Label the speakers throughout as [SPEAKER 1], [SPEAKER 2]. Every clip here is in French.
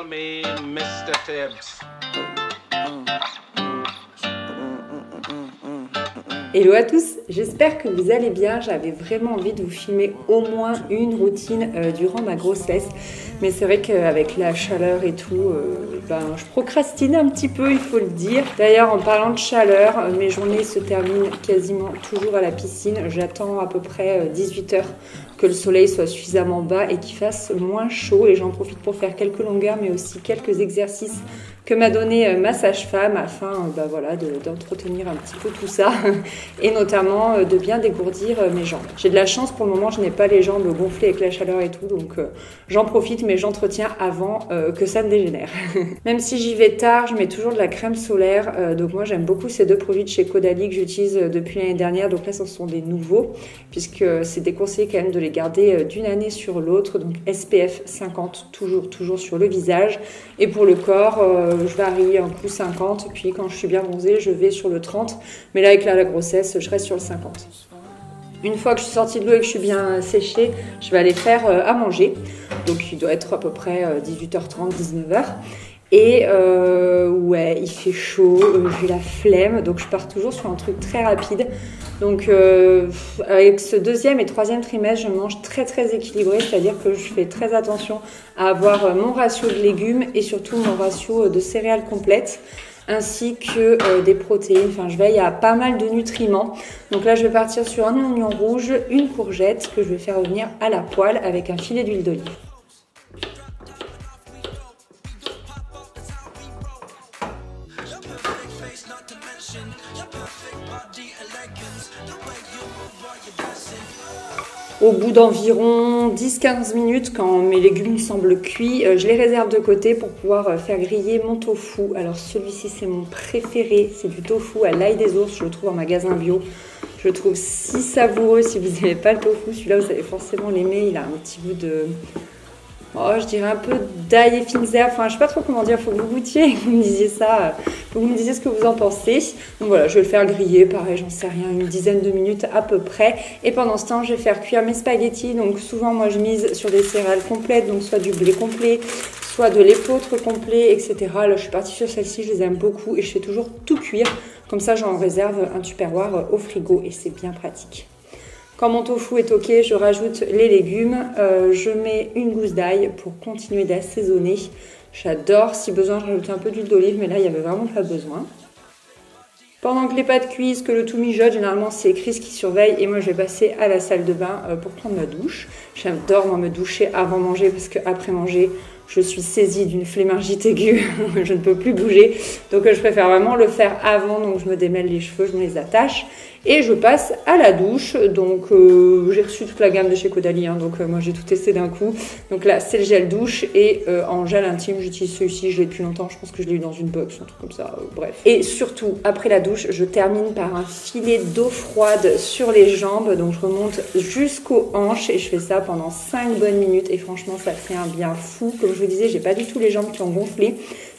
[SPEAKER 1] call me Mr. Tibbs.
[SPEAKER 2] Hello à tous, j'espère que vous allez bien. J'avais vraiment envie de vous filmer au moins une routine durant ma grossesse. Mais c'est vrai qu'avec la chaleur et tout, je procrastine un petit peu, il faut le dire. D'ailleurs, en parlant de chaleur, mes journées se terminent quasiment toujours à la piscine. J'attends à peu près 18 heures que le soleil soit suffisamment bas et qu'il fasse moins chaud. Et j'en profite pour faire quelques longueurs, mais aussi quelques exercices que m'a donné ma sage-femme afin d'entretenir un petit peu tout ça et notamment de bien dégourdir mes jambes. J'ai de la chance pour le moment, je n'ai pas les jambes gonflées avec la chaleur et tout, donc j'en profite, mais j'entretiens avant que ça ne dégénère. Même si j'y vais tard, je mets toujours de la crème solaire, donc moi j'aime beaucoup ces deux produits de chez Caudalie que j'utilise depuis l'année dernière, donc là ce sont des nouveaux puisque c'est déconseillé quand même de les garder d'une année sur l'autre, donc SPF 50 toujours sur le visage, et pour le corps je varie un coup 50, puis quand je suis bien bronzée je vais sur le 30, mais là avec la grossesse je reste sur le 50. Une fois que je suis sortie de l'eau et que je suis bien séchée, je vais aller faire à manger. Donc il doit être à peu près 18h30, 19h. Et ouais, il fait chaud, j'ai la flemme, donc je pars toujours sur un truc très rapide. Donc avec ce deuxième et troisième trimestre, je mange très équilibré, c'est-à-dire que je fais très attention à avoir mon ratio de légumes et surtout mon ratio de céréales complètes, ainsi que des protéines. Enfin, je veille à pas mal de nutriments. Donc là, je vais partir sur un oignon rouge, une courgette que je vais faire revenir à la poêle avec un filet d'huile d'olive. Au bout d'environ 10-15 minutes, quand mes légumes semblent cuits, je les réserve de côté pour pouvoir faire griller mon tofu. Alors celui-ci, c'est mon préféré. C'est du tofu à l'ail des ours. Je le trouve en magasin bio. Je le trouve si savoureux. Si vous n'aimez pas le tofu, celui-là, vous allez forcément l'aimer. Il a un petit goût de... je dirais un peu d'ail et fines herbes. Enfin, je sais pas trop comment dire. Il faut que vous goûtiez et que vous me disiez ça. Faut que vous me disiez ce que vous en pensez. Donc voilà, je vais le faire griller. Pareil, j'en sais rien, une dizaine de minutes à peu près. Et pendant ce temps, je vais faire cuire mes spaghettis. Donc souvent, moi, je mise sur des céréales complètes. Donc soit du blé complet, soit de l'épeautre complet, etc. Là, je suis partie sur celle-ci. Je les aime beaucoup et je fais toujours tout cuire. Comme ça, j'en réserve un tupperware au frigo et c'est bien pratique. Quand mon tofu est ok, je rajoute les légumes, je mets une gousse d'ail pour continuer d'assaisonner. J'adore, si besoin, je rajoute un peu d'huile d'olive, mais là, il n'y avait vraiment pas besoin. Pendant que les pâtes cuisent, que le tout mijote, généralement, c'est Chris qui surveille et moi, je vais passer à la salle de bain pour prendre ma douche. J'adore, moi, me doucher avant manger parce qu'après manger, je suis saisie d'une flémingite aiguë, je ne peux plus bouger. Donc je préfère vraiment le faire avant, donc je me démêle les cheveux, je me les attache. Et je passe à la douche, donc j'ai reçu toute la gamme de chez Caudalie, donc moi j'ai tout testé d'un coup. Donc là c'est le gel douche et en gel intime j'utilise celui-ci, je l'ai depuis longtemps, je pense que je l'ai eu dans une box, un truc comme ça, bref. Et surtout après la douche, je termine par un filet d'eau froide sur les jambes, donc je remonte jusqu'aux hanches et je fais ça pendant 5 bonnes minutes et franchement ça fait un bien fou. Comme je vous disais, j'ai pas du tout les jambes qui ont gonflé,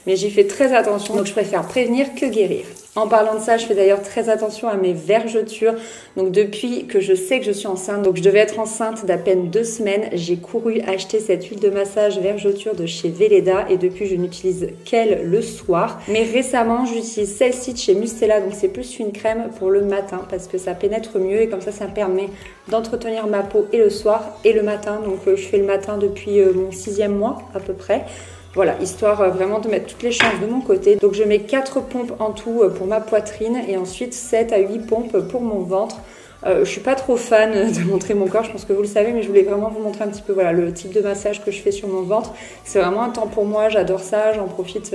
[SPEAKER 2] mais j'y fais très attention, donc je préfère prévenir que guérir. En parlant de ça, je fais d'ailleurs très attention à mes vergetures. Donc depuis que je sais que je suis enceinte, donc je devais être enceinte d'à peine 2 semaines, j'ai couru acheter cette huile de massage vergeture de chez Velleda et depuis je n'utilise qu'elle le soir. Mais récemment, j'utilise celle-ci de chez Mustela, donc c'est plus une crème pour le matin parce que ça pénètre mieux et comme ça me permet d'entretenir ma peau et le soir et le matin. Donc je fais le matin depuis mon 6e mois à peu près. Voilà, histoire vraiment de mettre toutes les chances de mon côté. Donc je mets 4 pompes en tout pour ma poitrine et ensuite 7 à 8 pompes pour mon ventre. Je suis pas trop fan de montrer mon corps, je pense que vous le savez, mais je voulais vraiment vous montrer un petit peu le type de massage que je fais sur mon ventre. C'est vraiment un temps pour moi, j'adore ça, j'en profite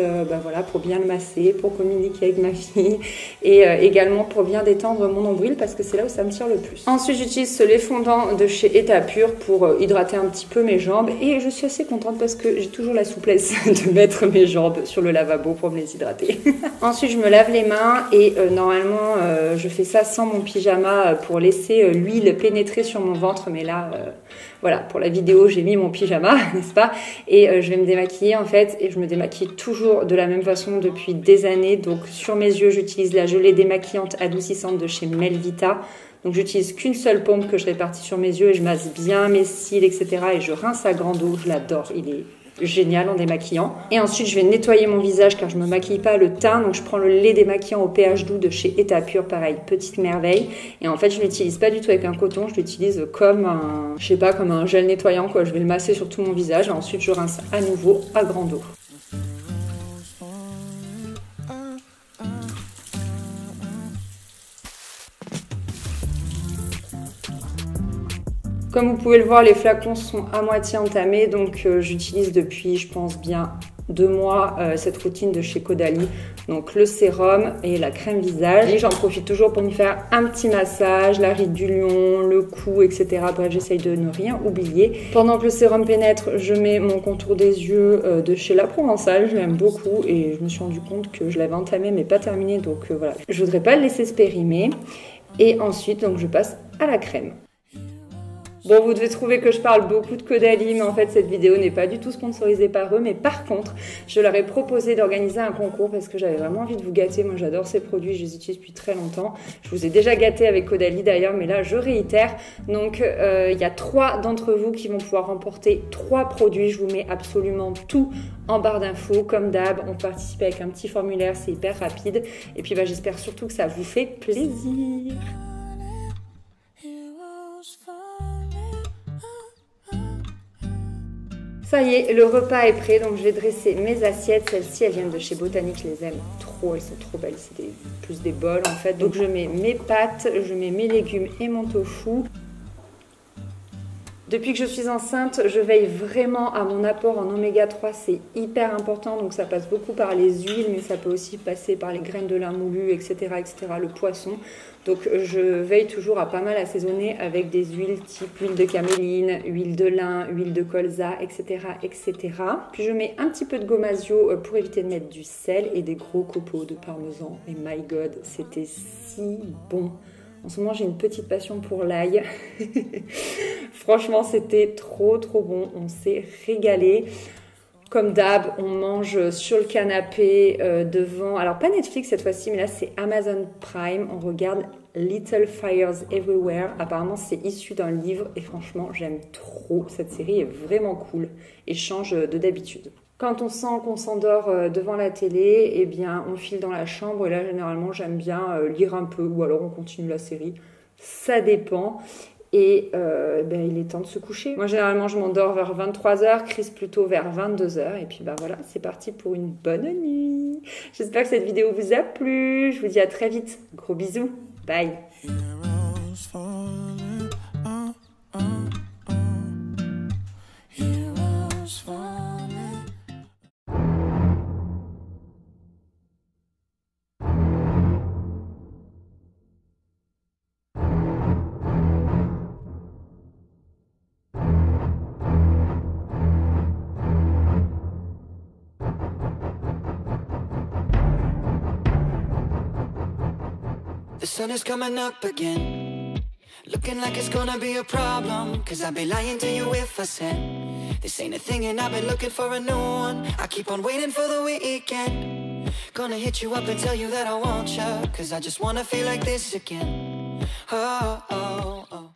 [SPEAKER 2] pour bien le masser, pour communiquer avec ma fille et également pour bien détendre mon nombril parce que c'est là où ça me tire le plus. Ensuite, j'utilise ce lait fondant de chez Etapure pour hydrater un petit peu mes jambes et je suis assez contente parce que j'ai toujours la souplesse de mettre mes jambes sur le lavabo pour me les hydrater. Ensuite, je me lave les mains et normalement, je fais ça sans mon pyjama pour laisser l'huile pénétrer sur mon ventre, mais là voilà, pour la vidéo j'ai mis mon pyjama, n'est-ce pas, et je vais me démaquiller en fait, et je me démaquille toujours de la même façon depuis des années. Donc sur mes yeux j'utilise la gelée démaquillante adoucissante de chez Melvita. Donc j'utilise qu'une seule pompe que je répartis sur mes yeux et je masse bien mes cils, etc. et je rince à grande eau, je l'adore, il est génial en démaquillant. Et ensuite, je vais nettoyer mon visage car je me maquille pas le teint. Donc, je prends le lait démaquillant au pH doux de chez Etapure, pareil, petite merveille. Et en fait, je l'utilise pas du tout avec un coton, je l'utilise comme un, je sais pas, comme un gel nettoyant quoi. Je vais le masser sur tout mon visage et ensuite je rince à nouveau à grande eau. Comme vous pouvez le voir, les flacons sont à moitié entamés, donc j'utilise depuis, je pense bien, 2 mois cette routine de chez Caudalie. Donc le sérum et la crème visage. Et j'en profite toujours pour me faire un petit massage, la ride du lion, le cou, etc. Bref, j'essaye de ne rien oublier. Pendant que le sérum pénètre, je mets mon contour des yeux de chez La Provençale. Je l'aime beaucoup et je me suis rendu compte que je l'avais entamé mais pas terminé. Donc voilà, je voudrais pas le laisser se périmer. Et ensuite, donc je passe à la crème. Bon, vous devez trouver que je parle beaucoup de Caudalie, mais en fait, cette vidéo n'est pas du tout sponsorisée par eux. Mais par contre, je leur ai proposé d'organiser un concours parce que j'avais vraiment envie de vous gâter. Moi, j'adore ces produits, je les utilise depuis très longtemps. Je vous ai déjà gâté avec Caudalie d'ailleurs, mais là, je réitère. Donc, il y a 3 d'entre vous qui vont pouvoir remporter 3 produits. Je vous mets absolument tout en barre d'infos. Comme d'hab, on participe avec un petit formulaire, c'est hyper rapide. Et puis, j'espère surtout que ça vous fait plaisir. Ça y est, le repas est prêt, donc je vais dresser mes assiettes. Celles-ci, elles viennent de chez Botanique, je les aime trop, elles sont trop belles, c'est plus des bols en fait. Donc je mets mes pâtes, je mets mes légumes et mon tofu. Depuis que je suis enceinte, je veille vraiment à mon apport en oméga 3, c'est hyper important, donc ça passe beaucoup par les huiles, mais ça peut aussi passer par les graines de lin moulu, etc., le poisson. Donc je veille toujours à pas mal assaisonner avec des huiles type huile de caméline, huile de lin, huile de colza, etc., etc. Puis je mets un petit peu de gomasio pour éviter de mettre du sel et des gros copeaux de parmesan. Et my god, c'était si bon! En ce moment, j'ai une petite passion pour l'ail. Franchement, c'était trop bon. On s'est régalé. Comme d'hab, on mange sur le canapé devant... Alors, pas Netflix cette fois-ci, mais là, c'est Amazon Prime. On regarde Little Fires Everywhere. Apparemment, c'est issu d'un livre. Et franchement, j'aime trop. Cette série est vraiment cool et change de d'habitude. Quand on sent qu'on s'endort devant la télé, eh bien, on file dans la chambre. Et là, généralement, j'aime bien lire un peu ou alors on continue la série. Ça dépend. Et il est temps de se coucher. Moi, généralement, je m'endors vers 23h, Chris plutôt vers 22h. Et puis, voilà, c'est parti pour une bonne nuit. J'espère que cette vidéo vous a plu. Je vous dis à très vite. Gros bisous. Bye.
[SPEAKER 3] The sun is coming up again, looking like it's gonna be a problem, 'cause I'd be lying to you if I said this ain't a thing and I've been looking for a new one. I keep on waiting for the weekend, gonna hit you up and tell you that I want you, 'cause I just wanna feel like this again. Oh, oh, oh.